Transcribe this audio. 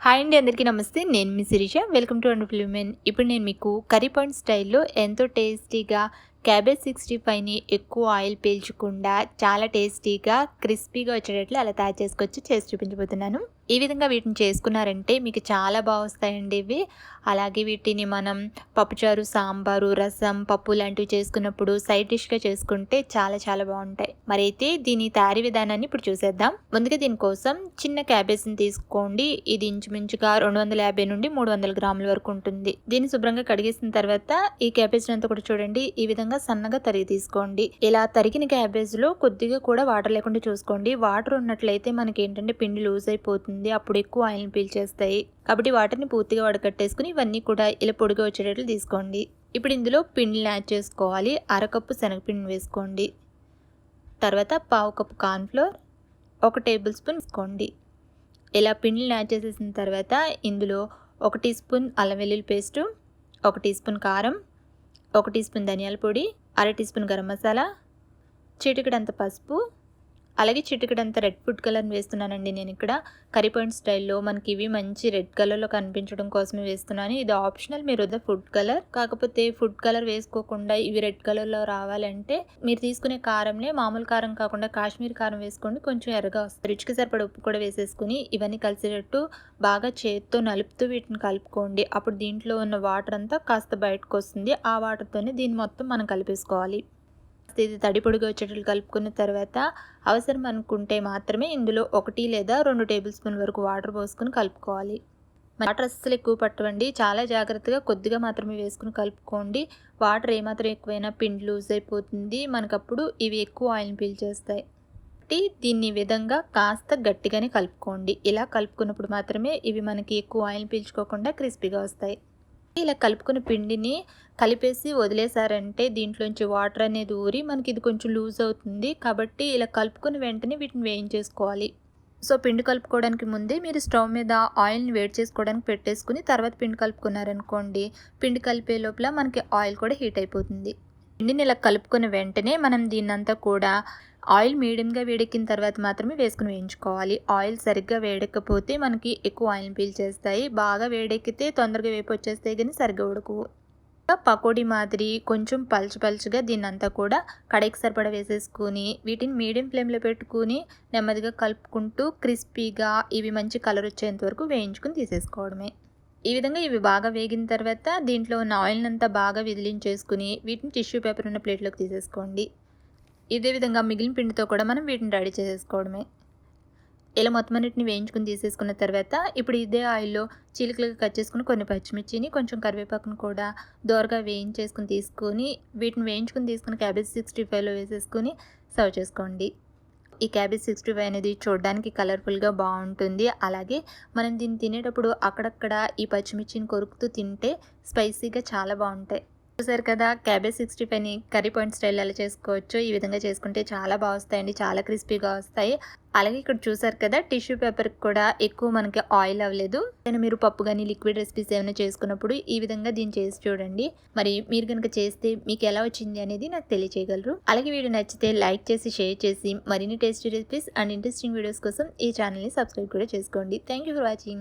Hi అండి, అందరికీ నమస్తే. నేను మీ Sirisha. Welcome to wonderful women. ఇప్పుడు నేను మీకు కర్రీ పాయింట్ స్టైల్లో ఎంతో టేస్టీగా క్యాబేజ్ 65ని ఎక్కువ ఆయిల్ పీల్చకుండా చాలా టేస్టీగా క్రిస్పీగా వచ్చేటట్లు అలా తయారు చేసి చూపించబోతున్నాను. ఈ విధంగా వీటిని చేసుకున్నారంటే మీకు చాలా బాగా వస్తాయండి ఇవి. అలాగే వీటిని మనం పప్పుచారు, సాంబారు, రసం, పప్పు లాంటివి చేసుకున్నప్పుడు సైడ్ డిష్గా చేసుకుంటే చాలా చాలా బాగుంటాయి. మరి అయితే దీని తయారీ విధానాన్ని ఇప్పుడు చూసేద్దాం. ముందుగా దీనికోసం చిన్న క్యాబేజ్ని తీసుకోండి. ఇది ఇంచుమించుగా 250 నుండి 300 గ్రాముల వరకు ఉంటుంది. దీన్ని శుభ్రంగా కడిగేసిన తర్వాత ఈ క్యాబేజ్ అంతా కూడా చూడండి ఈ విధంగా సన్నగా తరిగి తీసుకోండి. ఇలా తరిగిన క్యాబేజ్ లో కొద్దిగా కూడా వాటర్ లేకుండా చూసుకోండి. వాటర్ ఉన్నట్లయితే మనకి ఏంటంటే పిండి లూజ్ అయిపోతుంది, అప్పుడు ఎక్కువ ఆయిల్ పీల్చేస్తాయి. కాబట్టి వాటర్ని పూర్తిగా వడకట్టేసుకుని ఇవన్నీ కూడా ఇలా పొడిగా వచ్చేటట్లు తీసుకోండి. ఇప్పుడు ఇందులో పిండిని యాడ్ చేసుకోవాలి. అరకప్పు శనగపిండిని వేసుకోండి. తర్వాత పావు కప్పు కార్న్ఫ్లోర్, 1 టేబుల్ స్పూన్ వేసుకోండి. ఇలా పిండిని యాడ్ చేసేసిన తర్వాత ఇందులో 1 టీ స్పూన్ అల్లం వెల్లుల్లి పేస్టు, 1 టీ స్పూన్ కారం, 1 టీ స్పూన్ ధనియాల పొడి, 1/2 టీ స్పూన్ గరం మసాలా, చిటికెడంత పసుపు, అలాగే చిటికెడంత రెడ్ ఫుడ్ కలర్ని వేస్తున్నానండి. నేను ఇక్కడ కర్రీ పాయింట్ స్టైల్లో మనకి ఇవి మంచి రెడ్ కలర్లో కనిపించడం కోసమే వేస్తున్నాను. ఇది ఆప్షనల్, మీరు ఫుడ్ కలర్. కాకపోతే ఫుడ్ కలర్ వేసుకోకుండా ఇవి రెడ్ కలర్లో రావాలంటే మీరు తీసుకునే కారంలో మామూలు కారం కాకుండా కాశ్మీర్ కారం వేసుకోండి, కొంచెం ఎర్రగా వస్తుంది. రుచికి సరిపడ ఉప్పు కూడా వేసేసుకుని ఇవన్నీ కలిసేటట్టు బాగా చేత్తో నలుపుతూ వీటిని కలుపుకోండి. అప్పుడు దీంట్లో ఉన్న వాటర్ అంతా కాస్త బయటకు వస్తుంది. ఆ వాటర్తోనే దీన్ని మొత్తం మనం కలిపేసుకోవాలి. ఇది తడి పొడిగా వచ్చేటట్లు కలుపుకున్న తర్వాత అవసరం అనుకుంటే మాత్రమే ఇందులో 1 లేదా 2 టేబుల్ స్పూన్ వరకు వాటర్ పోసుకుని కలుపుకోవాలి. వాటర్ అస్సలు ఎక్కువ పట్టవండి, చాలా జాగ్రత్తగా కొద్దిగా మాత్రమే వేసుకుని కలుపుకోండి. వాటర్ ఏమాత్రం ఎక్కువైనా పిండి లూజ్ అయిపోతుంది, మనకప్పుడు ఇవి ఎక్కువ ఆయిల్ని పీల్చేస్తాయి. కాబట్టి దీన్ని విధంగా కాస్త గట్టిగానే కలుపుకోండి. ఇలా కలుపుకున్నప్పుడు మాత్రమే ఇవి మనకి ఎక్కువ ఆయిల్ పీల్చుకోకుండా క్రిస్పీగా వస్తాయి. ఇలా కలుపుకున్న పిండిని కలిపేసి వదిలేసారంటే దీంట్లోంచి వాటర్ అనేది ఊరి మనకి ఇది కొంచెం లూజ్ అవుతుంది. కాబట్టి ఇలా కలుపుకుని వెంటనే వీటిని వేయించేసుకోవాలి. సో పిండి కలుపుకోవడానికి ముందే మీరు స్టవ్ మీద ఆయిల్ని వేడి చేసుకోవడానికి పెట్టేసుకుని తర్వాత పిండి కలుపుకున్నారనుకోండి, పిండి కలిపే లోపల మనకి ఆయిల్ కూడా హీట్ అయిపోతుంది. పిండిని ఇలా కలుపుకున్న వెంటనే మనం దీన్నంతా కూడా ఆయిల్ మీడియంగా వేడెక్కిన తర్వాత మాత్రమే వేసుకుని వేయించుకోవాలి. ఆయిల్ సరిగ్గా వేడెక్కపోతే మనకి ఎక్కువ ఆయిల్ని పీల్చేస్తాయి. బాగా వేడెక్కితే తొందరగా వేపు వచ్చేస్తాయి కానీ సరిగ్గా ఉడకవు. పకోడీ మాదిరి కొంచెం పలుచగా దీన్నంతా కూడా కడాయికి సరిపడా వేసేసుకుని వీటిని మీడియం ఫ్లేమ్లో పెట్టుకుని నెమ్మదిగా కలుపుకుంటూ క్రిస్పీగా ఇవి మంచి కలర్ వచ్చేంత వరకు వేయించుకుని తీసేసుకోవడమే. ఈ విధంగా ఇవి బాగా వేగిన తర్వాత దీంట్లో ఉన్న ఆయిల్ అంతా బాగా విదిలించేసుకుని వీటిని టిష్యూ పేపర్ ఉన్న ప్లేట్లోకి తీసేసుకోండి. ఇదే విధంగా మిగిలిన పిండితో కూడా మనం వీటిని రెడీ చేసేసుకోవడమే. ఇలా మొత్తం అన్నిటిని వేయించుకుని తీసేసుకున్న తర్వాత ఇప్పుడు ఇదే ఆయిల్లో చీలికలుగా కట్ చేసుకుని కొన్ని పచ్చిమిర్చిని, కొంచెం కరివేపాకును కూడా దోరగా వేయించేసుకుని తీసుకొని వీటిని వేయించుకుని తీసుకుని క్యాబేజ్ 65లో వేసేసుకుని సర్వ్ చేసుకోండి. ఈ క్యాబేజ్ 65 అనేది చూడడానికి కలర్ఫుల్గా బాగుంటుంది. అలాగే మనం దీన్ని తినేటప్పుడు అక్కడక్కడ ఈ పచ్చిమిర్చిని కొరుకుతూ తింటే స్పైసీగా చాలా బాగుంటాయి. చూసారు కదా, క్యాబేజ్ 65ని కర్రీ పాయింట్ స్టైల్ ఎలా చేసుకోవచ్చో. ఈ విధంగా చేసుకుంటే చాలా బాగా వస్తాయండి, చాలా క్రిస్పీగా వస్తాయి. అలాగే ఇక్కడ చూసారు కదా, టిష్యూ పేపర్కి కూడా ఎక్కువ మనకి ఆయిల్ అవ్వలేదు. మీరు పప్పు కానీ లిక్విడ్ రెసిపీస్ ఏమైనా చేసుకున్నప్పుడు ఈ విధంగా దీన్ని చేసి చూడండి. మరి మీరు కనుక చేస్తే మీకు ఎలా వచ్చింది అనేది నాకు తెలియజేయగలరు. అలాగే వీడియో నచ్చితే లైక్ చేసి షేర్ చేసి మరిన్ని tasty recipes and interesting videos కోసం ఈ ఛానల్ని సబ్స్క్రైబ్ కూడా చేసుకోండి. Thank you for watching.